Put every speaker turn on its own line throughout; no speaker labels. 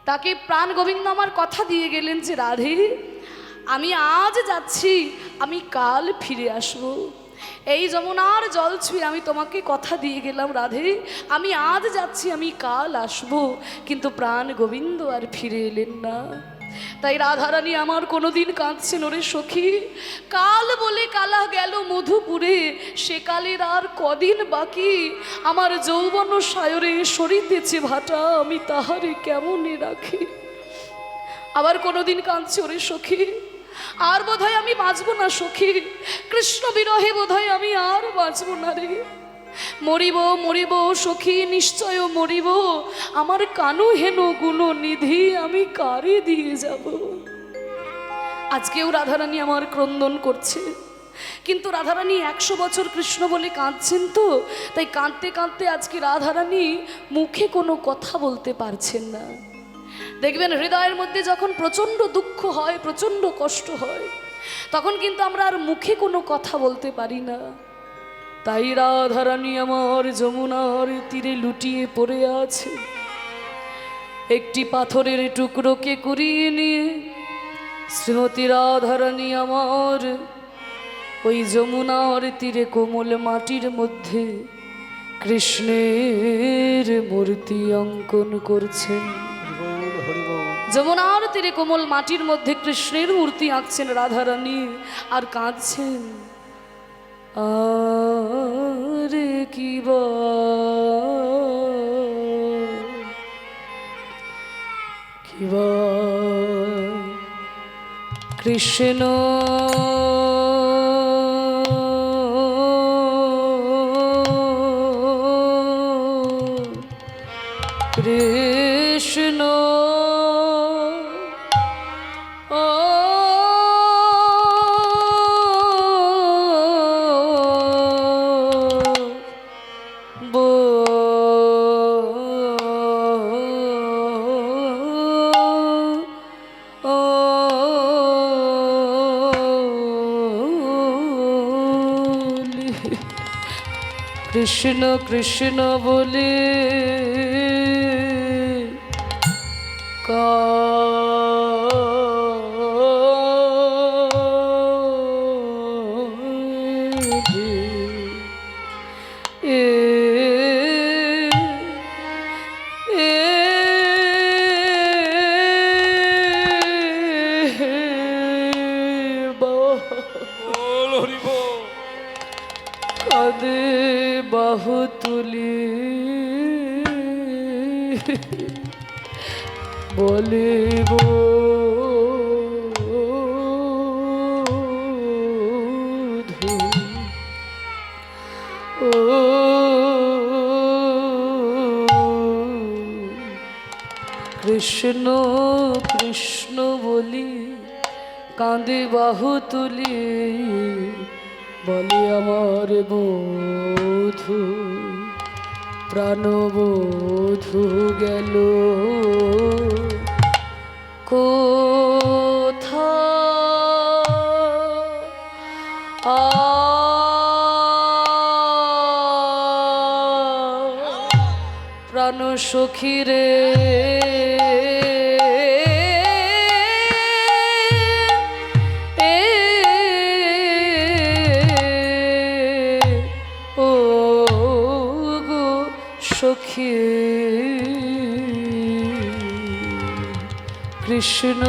তাকে প্রাণ গোবিন্দ আমার কথা দিয়ে গেলেন যে রাধে, আমি আজ যাচ্ছি, আমি কাল ফিরে আসব। এই যমুনার জল ছুঁয়ে আমি তোমাকে কথা দিয়ে গেলাম রাধে, আমি আজ যাচ্ছি, আমি কাল আসব। কিন্তু প্রাণ গোবিন্দ আর ফিরে এলেন না। তাই রাধারানী আমার কোনোদিন কাঁদছেন, ওরে সখী, কাল বলে কালা গেল মধুপুরে, সে কালের আর কদিন বাকি, আমার যৌবন সায়রে সরিতেছে ভাটা, আমি তাহারে কেমনে রাখি। আবার কোনোদিন কাঁদছে, ওরে সখী, আর বোধহয় আমি বাঁচবো না সখী, কৃষ্ণ বিরহে বোধহয় আমি আর বাঁচবো না রে, মরিব মরিব সখী, নিশ্চয় মরিব, আমার কানু হেন গুণ নিধি আমি কারে দিয়ে যাব। আজকেও রাধারানী আমার ক্রন্দন করছে, কিন্তু রাধারানী 100 বছর কৃষ্ণ বলে কাঁদছেন তো, তাই কাঁদতে কাঁদতে আজকে রাধারানী মুখে কোনো কথা বলতে পারছেন না। দেখবেন হৃদয়ের মধ্যে যখন প্রচণ্ড দুঃখ হয়, প্রচণ্ড কষ্ট হয়, তখন কিন্তু আমরা আর মুখে কোনো কথা বলতে পারি না। তাই রাধারানী আমার যমুনার তীরে লুটিয়ে পড়ে আছে, একটি পাথরের টুকরোকে কুড়িয়ে নিয়ে শ্রীমতী রাধারানী আমার ওই যমুনার তীরে কোমল মাটির মধ্যে কৃষ্ণের মূর্তি অঙ্কন করছেন। যমুনার তীরে কোমল মাটির মধ্যে কৃষ্ণের মূর্তি আঁকছেন রাধারানী, আর কাঁদছেন। আরে কিবা কিবা কৃষ্ণ কৃষ্ণ কৃষ্ণ কৃষ্ণ বলে কাঁদে বাহু তুলি বলিব কৃষ্ণ কৃষ্ণ বলি কাঁদে বাহু তুলি বলে আমার বধূ প্রাণবধূ গেল কোথা প্রাণ সখী রে সখী কৃষ্ণ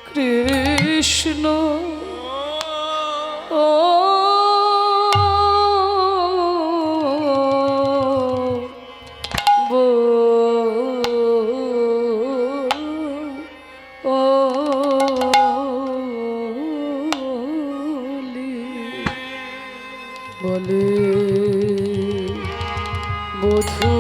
কৃষ্ণ বলে বধূ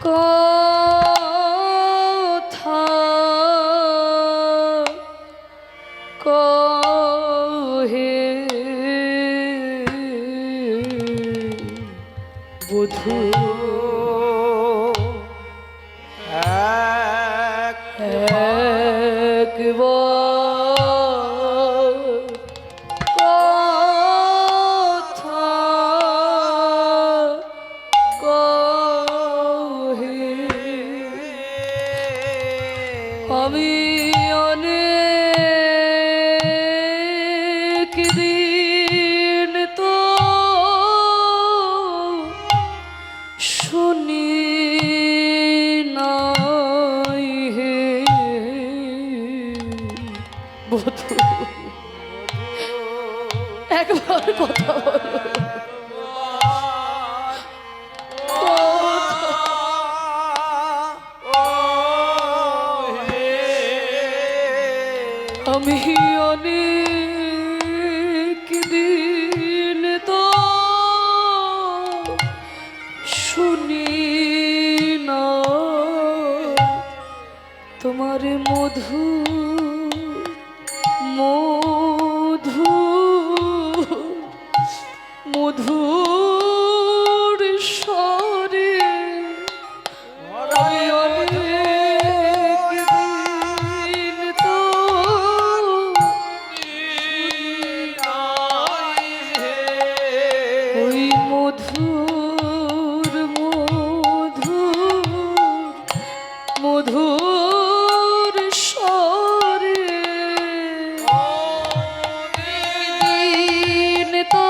কথা কহে বধূ আমি অনেক দিন তো শুনি নাই হে বধূ, একবার কথা বলো। আমি অনেক দিন তো শুনি না তোমার মধু মধু মধুর স্বরে। আমি অনেক দিন তো ওই মধুর মধুর মধুর স্বরে দিন তো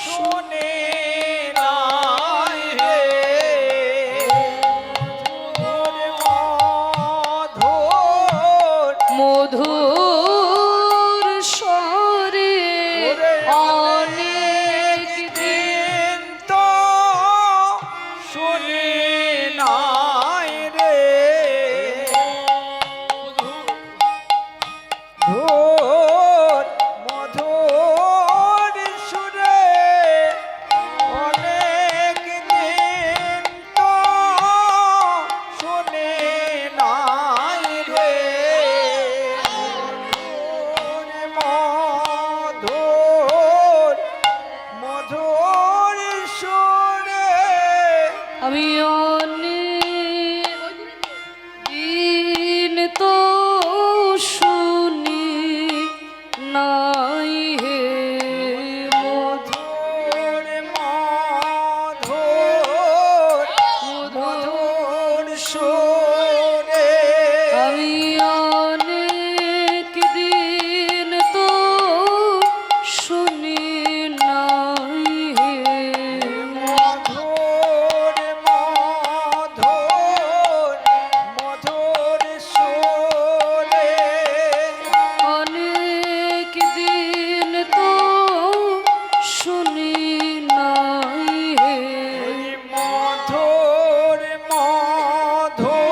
শুনে নাই হে মধুর
মধুর স্বরে অনেক
দিন তো শুনে নাই রে মধুর মধুর সুরে অনেক দিন তো শুনে নাই রে মধুর মধুর সুরে
আমি অনেক দিন তো শুনি নাই হে
মধুর মধুর মধুর সুরে
আমি অনেক দিন তো শুনি নাই হে
মধুর মধুর মধুর সুরে
অনেক দিন তো শুনি নাই হে
মধুর মধুর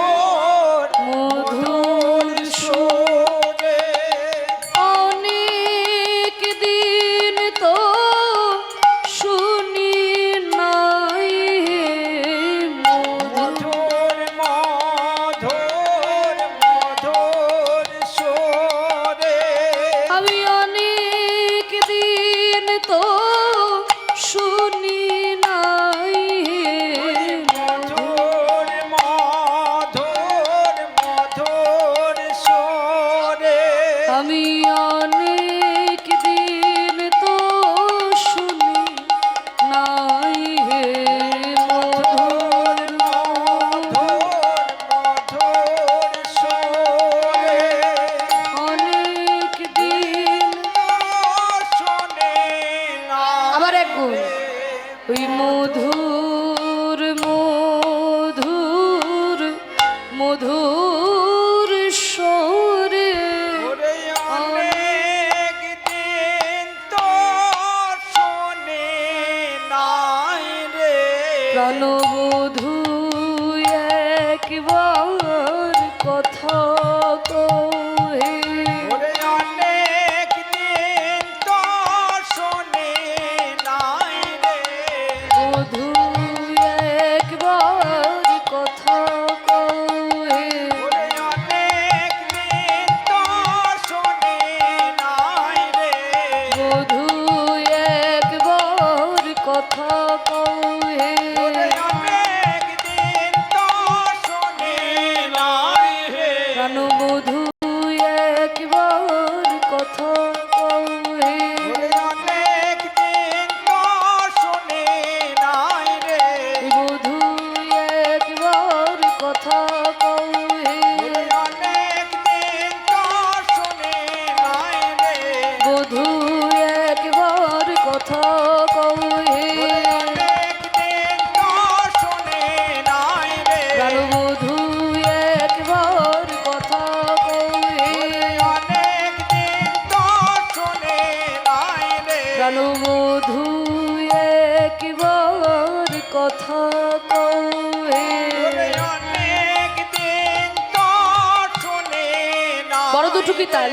দুঠুকি তাল,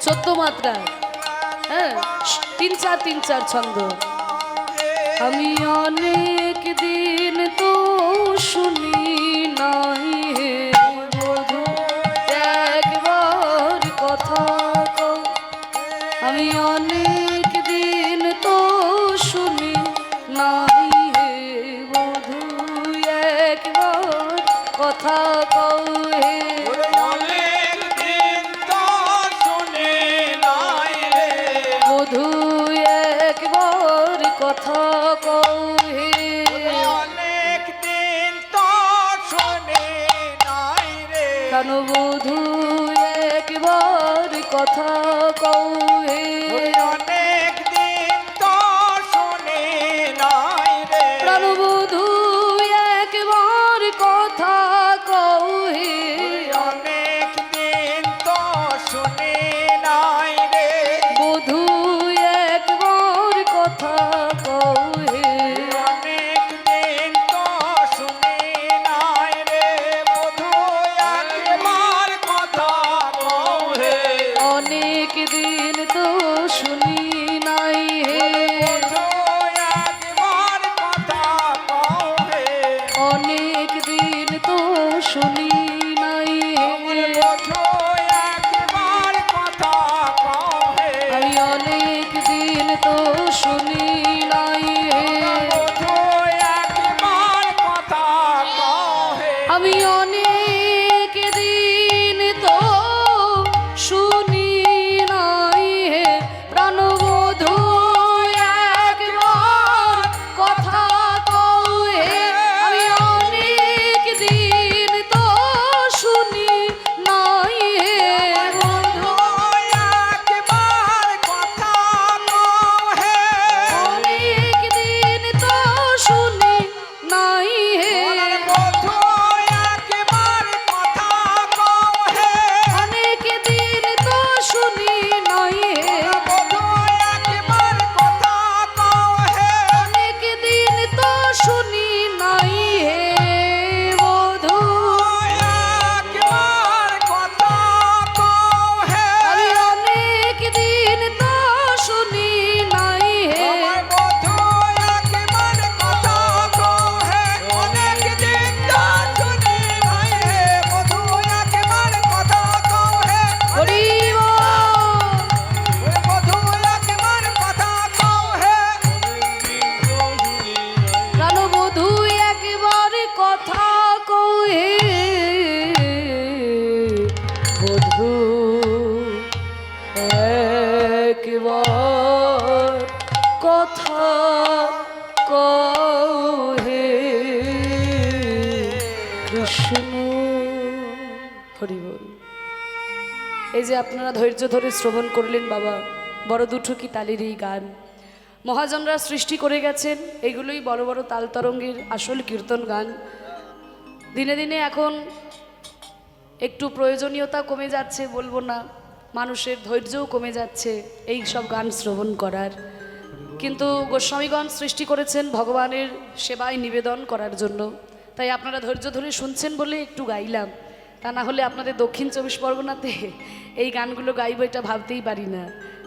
14 মাত্রা, হ্যাঁ 3-4 3-4 ছন্দ। আমি অনেক দিন তো শুনি নাই হে বধূ একবার কথা কও। আমি অনেক দিন তো শুনি নাই হে বধূ একবার কথা কও হে।
অনেক দিন তো শুনি নাই রে,
বধূ একবার কথা কও হে।
অনেক দিন তো শুনি নাই রে,
কেন বধূ একবার কথা কও হে।
অনেক দিন তো শুনি নাই রে,
প্রাণবধূ একবার কথা কও হে।
অনেক দিন তো শুনি নাই রে,
বধূ একবার কথা কও হে।
অনেক দিন তো শুনি নাই রে, বধূ একবার কথা কও হে,
অনেক দিন তো শুনি নাই হে।
বধূ একবার কথা কও হে,
অনেক দিন তো শুনি নাই হে।
বধূ একবার কথা কও হে,
আমি অনেক দিন তো শুনি নাই হে।
বধূ একবার কথা কও হে,
আমি অনেক দিন তো শুনি নাই হে। প্রাণবধূ একবার কথা কও হে। আমি অনেক দিন তো শুনি নাই হে। বন্ধু
একবার কথা কও হে,
অনেক দিন তো শুনি নাই হে।
বধূ একবার কথা কও হে,
অনেক দিন তো শুনি নাই হে।
বধূ একবার কথা কও হে,
অনেক দিন তো শুনি নাই হে। বধূ
একবার কথা কও হে,
আমি অনেক দিন তো শুনি নাই হে।
বধূ একবার কথা কও হে, অনেক দিন তো শুনি নাই হে, বধূ একবার কথা কও হে,
হরি বল।
বধূ একবার কথা কও হে,
প্রাণবধূ একবার কথা কও হে। বধূ একবার কথা কও হে। কৃষ্ণ হরি বল। এই যে আপনারা ধৈর্য ধরে শ্রবণ করলেন বাবা, বড় দুঠুকি তালের এই গান মহাজনরা সৃষ্টি করে গেছেন। এগুলোই বড় বড় তাল তরঙ্গের আসল কীর্তন গান। দিনে দিনে এখন একটু প্রয়োজনীয়তা কমে যাচ্ছে বলবো না, মানুষের ধৈর্যও কমে যাচ্ছে এই সব গান শ্রবণ করার। কিন্তু গোস্বামীগণ সৃষ্টি করেছেন ভগবানের সেবায় নিবেদন করার জন্য, তাই আপনারা ধৈর্য ধরে শুনছেন বলে একটু গাইলাম। তা না হলে আপনাদের দক্ষিণ 24 পরগনাতে এই গানগুলো গাইব এটা ভাবতেই পারি না,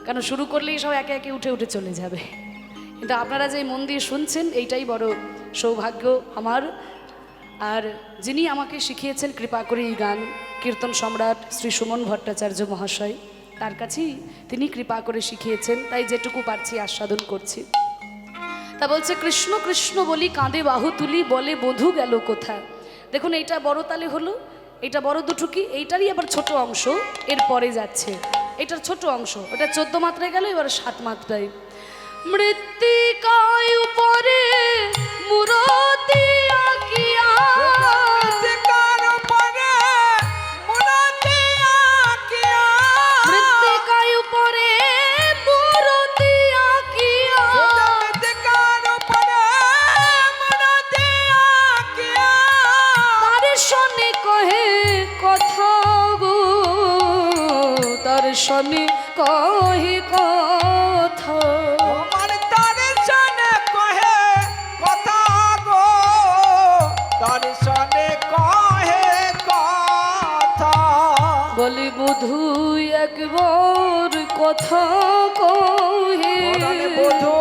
কারণ শুরু করলেই সব একে একে উঠে উঠে চলে যাবে। কিন্তু আপনারা যে মন দিয়ে শুনছেন এইটাই বড় সৌভাগ্য আমার। আর যিনি আমাকে শিখিয়েছেন কৃপা করে এই গান, কীর্তন সম্রাট শ্রী সুমন ভট্টাচার্য মহাশয়, তার কাছেই তিনি কৃপা করে শিখিয়েছেন, তাই যেটুকু পারছি আস্বাদন করছি। তা বলছে কৃষ্ণ কৃষ্ণ বলি কাঁদে বাহু তুলি, বলে বধূ গেল কোথা। দেখুন এইটা বড় তালে হলো, এইটা বড় দুঠুকি, এইটারই আবার ছোট অংশ এর পরে যাচ্ছে। এটার ছোট অংশ, ওটা 14 মাত্রায় গেল, এবার 7 মাত্রায়। মৃত্তিকায় উপরে মূরতি আঁকিয়া,
মৃত্তিকার উপরে মূরতি আঁকিয়া,
মৃত্তিকায় উপরে মূরতি আঁকিয়া,
মৃত্তিকার উপরে মূরতি আঁকিয়া,
তার শনি কহে কথা গো, তার শনি কহে কথা।
আমার তার সনে কহে কথা গো, তার সনে কহে কথা।
বলে বধূ একবার কথা কহে
পরাণে বধূ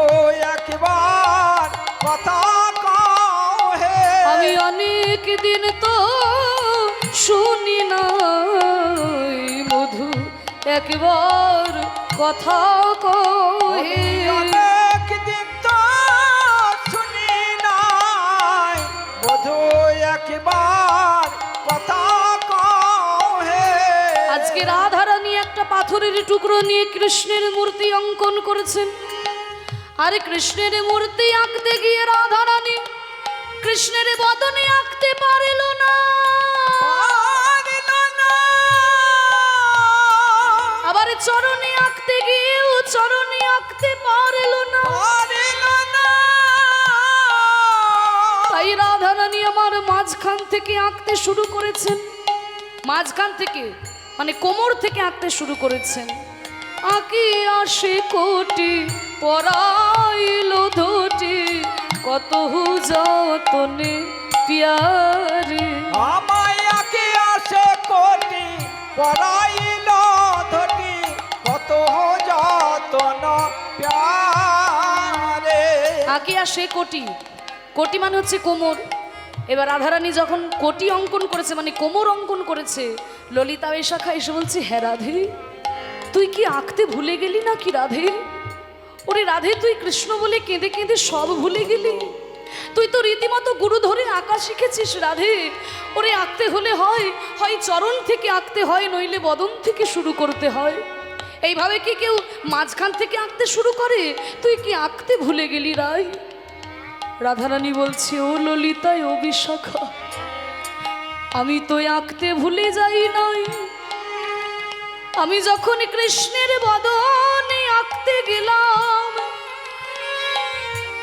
একবার কথা কও হে
আমি অনেক দিন তো শুনি নাই মধু একবার কথা কহে
অনেক দিন তো শুনি নাই বধূ একবার কথা কও হে
আজকে রাধারানী একটা পাথরের টুকরো নিয়ে কৃষ্ণের মূর্তি অঙ্কন করেছেন। আরে কৃষ্ণের মূর্তি আঁকতে গিয়ে রাধারানী কৃষ্ণের বদনে আঁকতে পারিল না।
পারিল না।
আবার চরণে আঁকতে গিয়েও চরণে আঁকতে পারিল না।
পারিল না।
তাই রাধারানী আমার মাঝখান থেকে আঁকতে শুরু করেছেন। মাঝখান থেকে মানে কোমর থেকে আঁকতে শুরু করেছেন। আঁকি আসে কোটি পরাইল ধুটি কত যতনে পিয়ারে
আমায় আঁকে আসে কোটি পরাইল ধটি কত যতন প্যারে
আঁকি আসে কোটি, কোটি মানে হচ্ছে কোমর। এবার রাধারানী যখন কোটি অঙ্কন করেছে মানে কোমর অঙ্কন করেছে, ললিতা শাখা এসে বলছে, হ্যাঁ রাধে তুই কি আঁকতে ভুলে গেলি না কি রাধে? ওরে রাধে তুই কৃষ্ণ বলে কেঁদে কেঁদে সব ভুলে গেলি? তুই তো রীতিমতো গুরু ধরে আঁকা শিখেছিস রাধে। ওরে আঁকতে হলে হয় চরণ থেকে আঁকতে হয়, নইলে বদন থেকে শুরু করতে হয়। এইভাবে কি কেউ মাঝখান থেকে আঁকতে শুরু করে? তুই কি আঁকতে ভুলে গেলি রাই? রাধারানী বলছে, ও ললিতায় ও বিশাখা, আমি তো আঁকতে ভুলে যাই নাই। আমি যখন কৃষ্ণের বদনে আঁকতে গেলাম,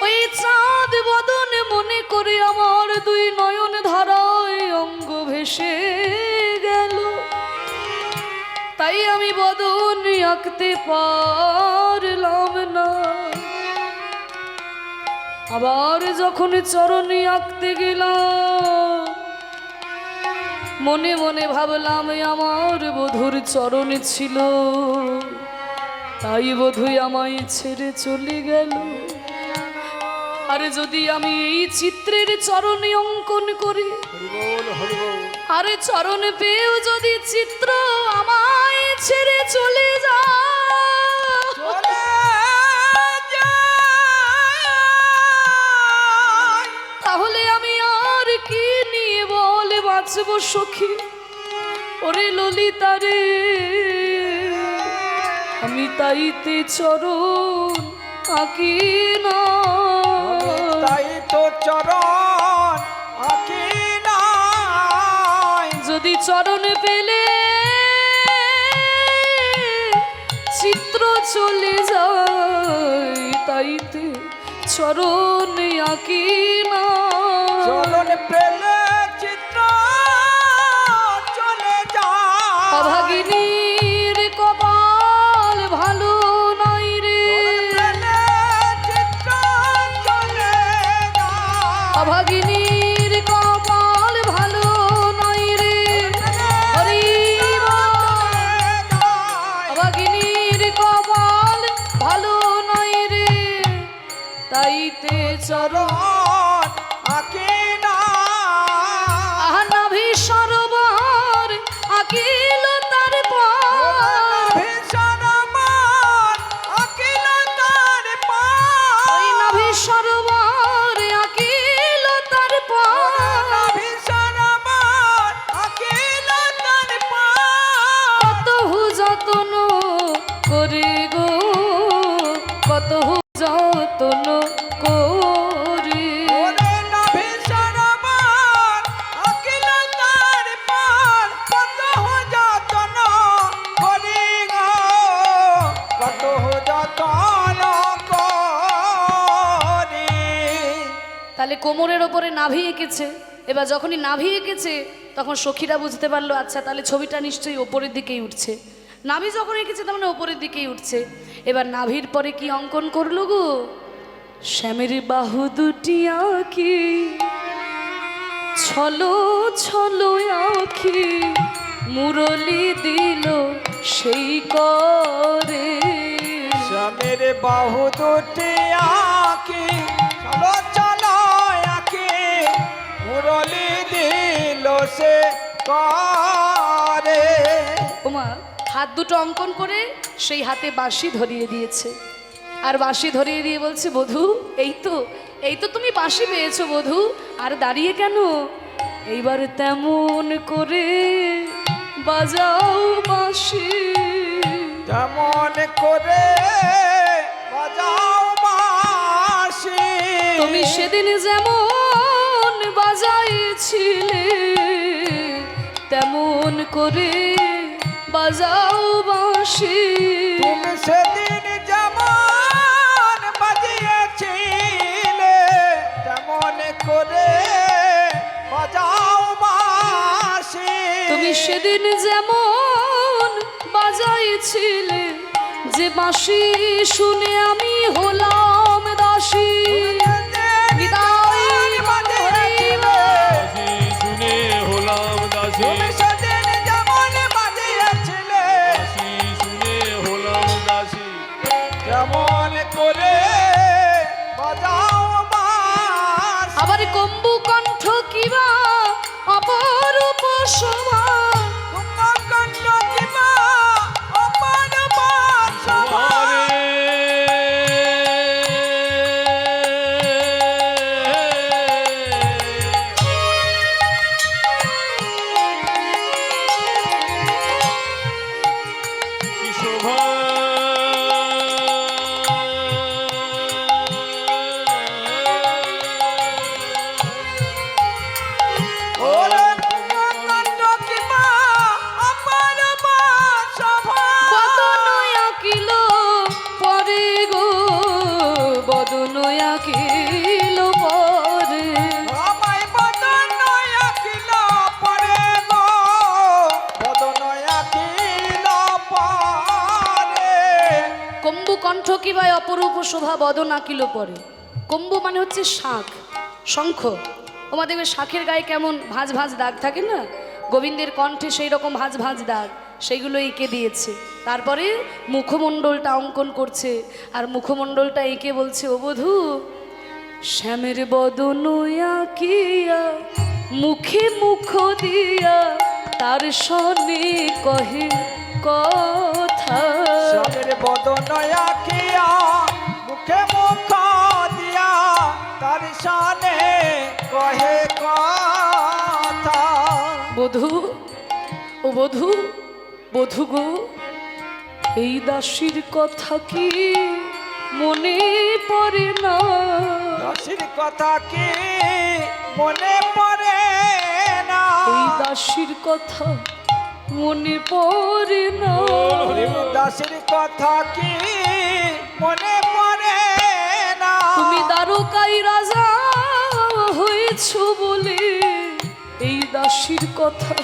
ওই চাঁদ বদনে মনে করে আমার দুই নয়ন ধারায় অঙ্গ ভেসে গেল। তাই আমি বদনে আঁকতে পারলাম না। আবার যখন চরণে আঁকতে গেলাম, মনে মনে ভাবলাম আমার বধূর চরণে ছিল, তাই বধূই আমায় ছেড়ে চলে গেল। আরে যদি আমি এই চিত্রের চরণে অঙ্কন করি, আরে চরণ পেয়েও যদি চিত্র আমায় ছেড়ে চলে যায়, তাহলে আমি আর কি নিয়ে বলে বাঁচব সখী? ওরে ললিতা রে, আমি তাইতে চরণ আঁকি না,
তাই তো চরণ আঁকি নাই।
যদি চরণ পেলে চিত্র চলে যায়, তাইতে চরণ আঁকি না।
চরণ পেলে চিত্র চলে যায়।
অভাগিনীর কপাল ভালো নাই রে,
পেলে চিত্র চলে যায়।
অভাগিনীর কপাল ভালো নাই রে। হরি বল। অভাগিনীর কপাল ভালো নাই রে, তাইতে চরণ
আঁকি না।
নাভি সরোবর আঁকিল তার পার,
ভীষণ আমার আঁকিল তার পার।
ওই নাভি সরোবর আঁকিল তার পার।
ভীষণ আমার আঁকিল তার পার।
কত যতন করে গো, কত যতন করে।
ওরে না ভীষণ আমার আঁকিল তার পার। কত যতন করি গো, কত যতন করি।
তাহলে কোমরের ওপরে নাভি এঁকেছে। এবার যখনই নাভি এঁকেছে তখন সখীরা বুঝতে পারলো, আচ্ছা তাহলে ছবিটা নিশ্চয়ই ওপরের দিকেই উঠছে। নাভি যখন এঁকেছে তার মানে ওপরের দিকেই উঠছে। এবার নাভির পরে কি অঙ্কন করলো গো? শ্যামের বাহু দুটি আঁকি, ছলো ছলো আঁকি, মুরলি দিল সেই করে।
স্বামীর বাহু দুটি আঁকি চলো চলো আঁকি মুরলি দিল সে করে।
ওমা হাত দুটো অঙ্কন করে সেই হাতে বাঁশি ধরিয়ে দিয়েছে, আর বাঁশি ধরিয়ে দিয়ে বলছে, বধূ এই তো তুমি বাঁশি পেয়েছো বধূ, আর দাঁড়িয়ে কেন, এইবার তেমন করে বাজাও বাঁশি।
তেমন করে বাজাও বাঁশি।
তুমি সেদিন যেমন বাজাইছিলে তেমন করে বাজাও বাঁশি।
তুমি সেদিন যেমন বাজিয়েছিলে তেমন করে বাজাও বাঁশি।
তুমি সেদিন যেমন বাজাইছিলে যে বাঁশি শুনে আমি হলাম দাসী।
শুনে হলাম দাসী,
তুমি সেদিন যেমন বাজিয়েছিলে
শুনে হলাম দাসী।
তেমন করে বাজাও বাঁশি।
আবার কম্বু কণ্ঠ কিবা অপরূপ শোভা,
কুম্ভকর্ণ কিবা অপরূপ শোভা।
কি শোভা
ওরে কুম্ভকর্ণ কিবা অপরূপ শোভা।
বদন আঁকিল পরে গো, বদন আঁকিল পরে।
আমায় বদন আঁকিল পরে গো, বদন আঁকিল পরে।
কম্বু কণ্ঠ কিবা অপরূপ শোভা বদন আঁকিল পরে। কম্বু মানে হচ্ছে শাঁখ, শঙ্খ। ওমা দেখবে শাঁখের গায়ে কেমন ভাঁজ ভাঁজ দাগ থাকে না, গোবিন্দের কণ্ঠে সেই রকম ভাঁজ ভাঁজ দাগ, সেইগুলো এঁকে দিয়েছে। তারপরে মুখমণ্ডলটা অঙ্কন করছে, আর মুখমণ্ডলটা এঁকে বলছে, ও বধূ শ্যামের বদন আঁকিয়া মুখে মুখ দিয়া তার সনে কহে কথা।
স্বামীর বদন আঁকিয়া মুখে মুখ দিয়া তার শানে কহে কথা।
বধূ ও বধূ, বধূ গো এই দাসীর কথা কি মনে পড়ে না?
দাসীর কথা কি মনে পড়ে না?
এই দাসীর কথা মনে পড়ে না?
দাসীর কথা কি মনে পড়ে না?
তুমি দ্বারকায় রাজা হয়েছ বলে এই দাসীর কথা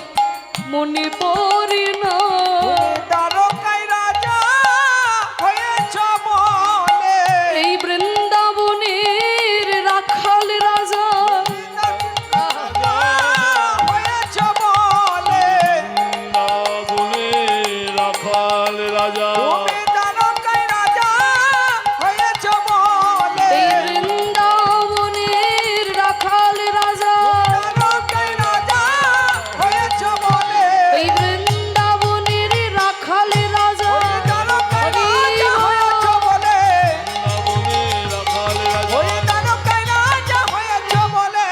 মনে পড়ে না?
তুমি দ্বারকায় রাজা হয়েছ বলে
এই বৃন্দাবনের রাখাল রাজা
হয়েছ বলে
বৃন্দাবনে রাখাল রাজা।
তুমি দ্বারকায় রাজা হয়েছ বলে
এই বৃন্দাবনের রাখাল রাজা,
দ্বারকায় রাজা হয়েছ বলে
এই বৃন্দাবনের রাখাল রাজা।
দ্বারকায় রাজা হয়েছ বলে
বৃন্দাবনে রাখাল রাজা,
ওই দ্বারকায় রাজা হয়েছ বলে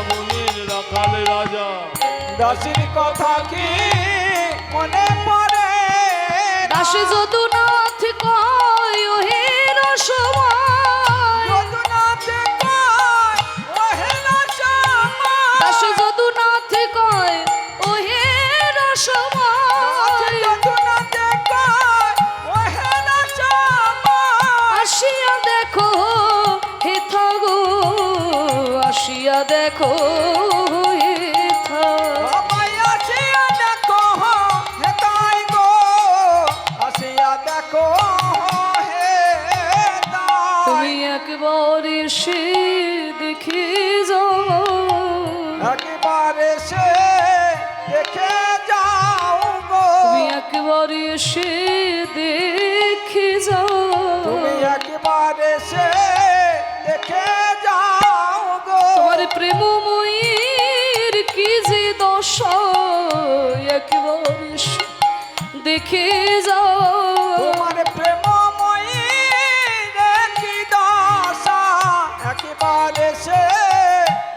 বৃন্দাবনের রাখাল রাজা।
দাসীর কথা কি মনে পড়ে না?
দাসে যদুনাথ কয় ওহে রসময়,
যদুনাথে কয় ওহে রসময়।
দাসে যদুনাথ কয় ওহে রসময়।
যদুনাথে কয় ওহে রসময়।
আসিয়া দেখো হেথা গো, আসিয়া দেখো হেথা।
আমায় আসিয়া দেখো হে তাই গো, আসিয়া দেখো হে তাই।
একবার এসে দেখে যাও
তুমি একবার এসে দেখে যাও গো
তোমার প্রেমময়ীর কি যে দশা একবার এসে দেখে যাও
তোমার প্রেমময়ী কি দশা একবার এসে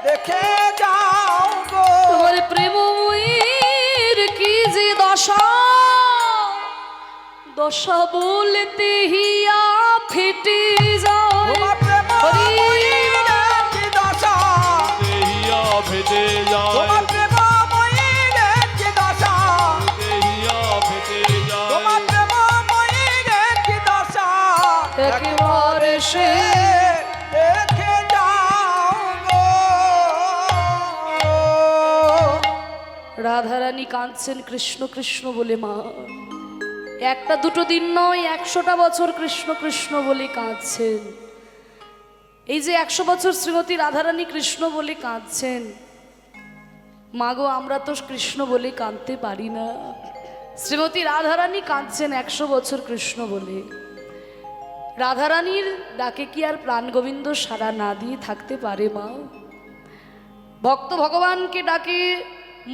দেখে যাও গো
তোমার প্রেমময়ীর কি যে দশা দশা বলতে হিয়া ফেটে যায়
তোমার প্রেমময়ীর কি দশা
দেহিয়া ফেটে যায়
তোমার প্রেমময়ীর কি দশা
দেহিয়া ফেটে যায়
তোমার প্রেমময়ীর কি দশা
একবার এসে
দেখে যাও গো
রাধারানী কাঁদছেন কৃষ্ণ কৃষ্ণ বলে মা একটা দুটো দিন নয় 100টা বছর কৃষ্ণ কৃষ্ণ বলে কাঁদছেন এই যে 100 বছর শ্রীমতী রাধারানী কৃষ্ণ বলে কাঁদছেন মাগো আমরা তো কৃষ্ণ বলে কাঁদতে পারি না শ্রীমতী রাধারানী কাঁদছেন 100 বছর কৃষ্ণ বলে রাধারানীর ডাকে কি আর প্রাণ গোবিন্দ সাড়া না দিয়ে থাকতে পারে মা ভক্ত ভগবানকে ডাকে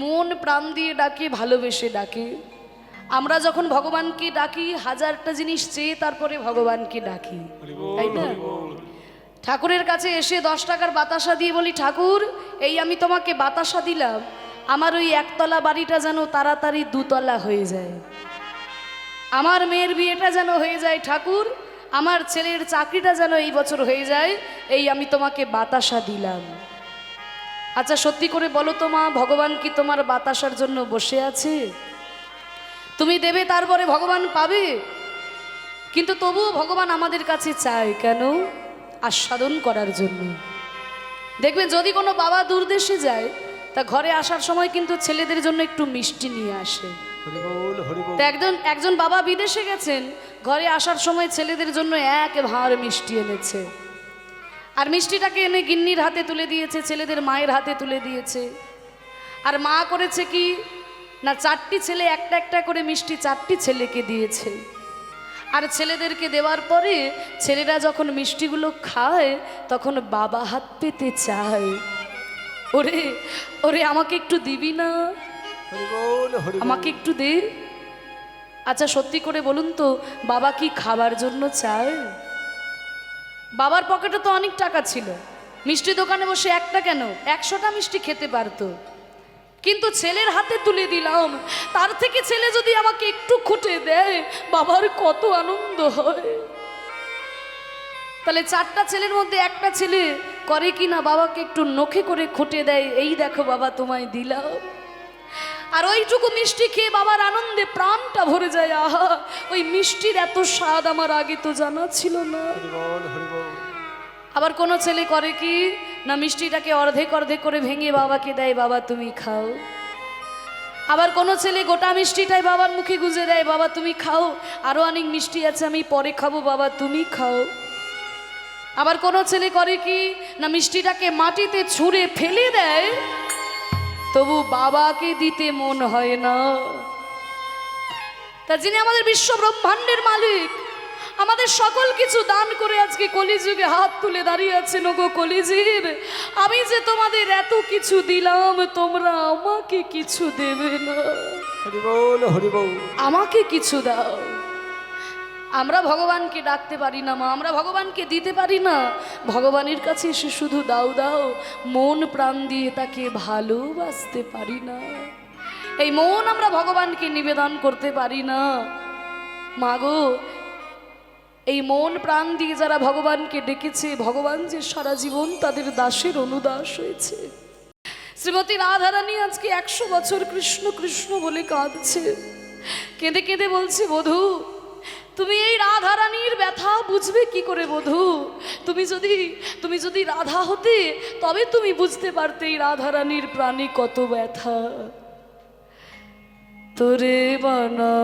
মন প্রাণ দিয়ে ডাকে ভালোবেসে ডাকে আমরা যখন ভগবানকে ডাকি হাজারটা জিনিস চেয়ে তারপরে ভগবানকে ডাকি তাই না ঠাকুরের কাছে এসে 10 টাকার বাতাসা দিয়ে বলি ঠাকুর এই আমি তোমাকে বাতাসা দিলাম আমার ওই একতলা বাড়িটা যেন তাড়াতাড়ি 2 তলা হয়ে যায় আমার মেয়ের বিয়েটা যেন হয়ে যায় ঠাকুর আমার ছেলের চাকরিটা যেন এই বছর হয়ে যায় এই আমি তোমাকে বাতাসা দিলাম আচ্ছা সত্যি করে বলো তো মা ভগবান কি তোমার বাতাসার জন্য বসে আছে তুমি দেবে তারপরে ভগবান পাবে কিন্তু তবুও ভগবান আমাদের কাছে চায় কেন আস্বাদন করার জন্য দেখবেন যদি কোনো বাবা দূরদেশে যায় তা ঘরে আসার সময় কিন্তু ছেলেদের জন্য একটু মিষ্টি নিয়ে আসে
হরিবোল হরিবোল
তো একজন বাবা বিদেশে গেছেন ঘরে আসার সময় ছেলেদের জন্য এক ভাঁড় মিষ্টি এনেছে আর মিষ্টিটাকে এনে গিন্নির হাতে তুলে দিয়েছে ছেলেদের মায়ের হাতে তুলে দিয়েছে আর মা করেছে কি না 4টি ছেলে একটা একটা করে মিষ্টি 4টি ছেলেকে দিয়েছে আর ছেলেদেরকে দেওয়ার পরে ছেলেরা যখন মিষ্টিগুলো খায় তখন বাবা হাত পেতে চায় ওরে ওরে আমাকে একটু দিবি না
হরিবোল হরিবোল
আমাকে একটু দে আচ্ছা সত্যি করে বলুন তো বাবা কি খাবার জন্য চায় বাবার পকেটে তো অনেক টাকা ছিল মিষ্টি দোকানে বসে একটা কেন 100টা মিষ্টি খেতে পারতো কিন্তু ছেলের হাতে তুলে দিলাম তার থেকে ছেলে যদি আমাকে একটু খুঁটে দেয় বাবার কত আনন্দ হয় তাহলে 4টা ছেলের মধ্যে একটা ছেলে করে কি না বাবাকে একটু নখে করে খুঁটে দেয় এই দেখো বাবা তোমায় দিলাম আর ওইটুকু মিষ্টি খেয়ে বাবার আনন্দে প্রাণটা ভরে যায় আহা ওই মিষ্টির এত স্বাদ আমার আগে তো জানা ছিল না
হরিবোল হরিবোল
আবার কোনো ছেলে করে কি না মিষ্টিটাকে অর্ধেক অর্ধেক করে ভেঙে বাবাকে দেয় বাবা তুমি খাও আবার কোনো ছেলে গোটা মিষ্টিটাই বাবার মুখে গুজে দেয় বাবা তুমি খাও আরো অনেক মিষ্টি আছে আমি পরে খাবো বাবা তুমি খাও আবার কোনো ছেলে করে কি না মিষ্টিটাকে মাটিতে ছুঁড়ে ফেলে দেয় তবু বাবাকে দিতে মন হয় না তা যিনি আমাদের বিশ্ব ব্রহ্মাণ্ডের মালিক আমাদের সকল কিছু দান করে আজকে কলিযুগে হাত তুলে দাঁড়িয়ে আছেন ওগো কলিজীব আমি যে তোমাদের এত কিছু দিলাম তোমরা আমাকে কিছু দেবে না
হরিবোল হরিবোল
আমাকে কিছু দাও আমরা ভগবানকে ডাকতে পারি না মা আমরা ভগবানকে দিতে পারি না ভগবানের কাছে এসে শুধু দাও দাও মন প্রাণ দিয়ে তাকে ভালোবাসতে পারি না এই মন আমরা ভগবানকে নিবেদন করতে পারি না মাগো এই মন প্রাণ দিয়ে যারা ভগবানকে ডেকেছে ভগবান যে সারা জীবন তাদের দাসের অনুদাস হয়েছে শ্রীমতী রাধারানী আজকে 100 বছর কৃষ্ণ কৃষ্ণ বলে কাঁদছে কেঁদে কেঁদে বলছে বধূ তুমি এই রাধারানীর ব্যথা বুঝবে কি করে বধূ তুমি যদি রাধা হতে তবে তুমি বুঝতে পারতে এই রাধারানীর প্রাণে কত ব্যথা তোরে বানাইয়া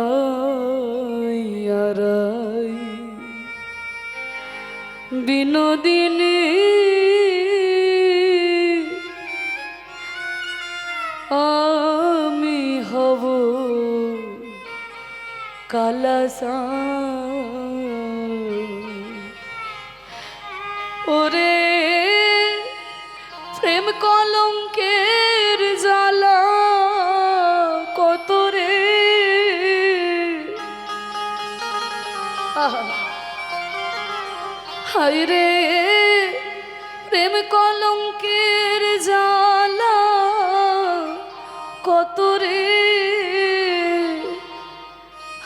রাই বিনোদিনী আমি হব কালাসা ওরে প্রেম কলঙ্কের জ্বালা কত রে হায় রে প্রেম কলঙ্কের জ্বালা কত রে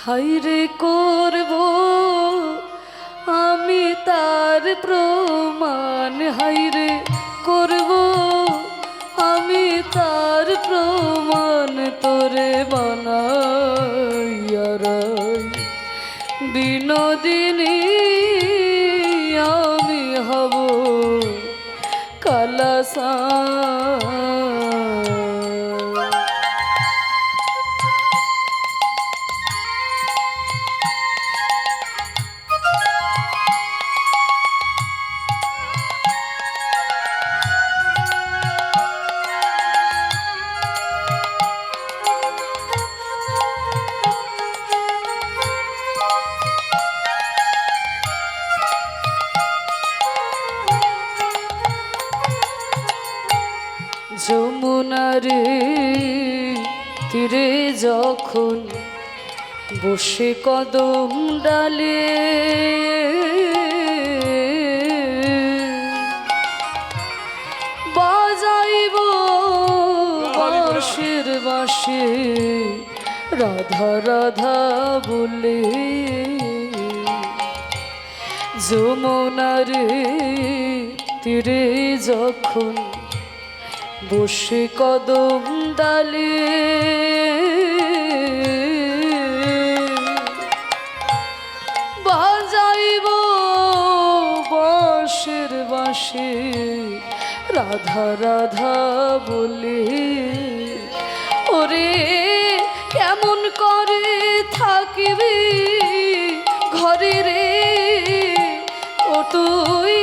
হায় রে করব আমি তার প্রমাণ হায় রে করব আমি তার প্রমাণ তোরে বানাইয়া রাই বিনোদিনী আমি হব কালাসা যমুনার তীরে যখন বসে কদম ডালে বাজাইব বাঁশের বাঁশে রাধা রাধা বলে যমুনার তীরে যখন বসে কদম ডালে বাজাইব বাঁশের বাঁশে রাধা রাধা বলে ওরে কেমন করে থাকিবি ঘরে রে ও তুই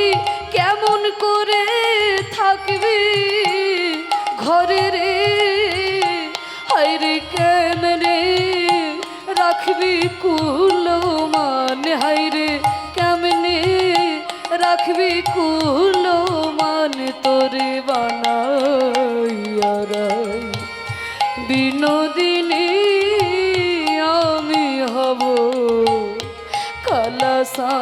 কেমন করে থাকবি ঘরে রে হায় রে কেমনে রাখবি কুলমান হায় রে কেমনে রাখবি কুলমান তোরে বানাইয়া রাই বিনোদিনী আমি হব কালাসা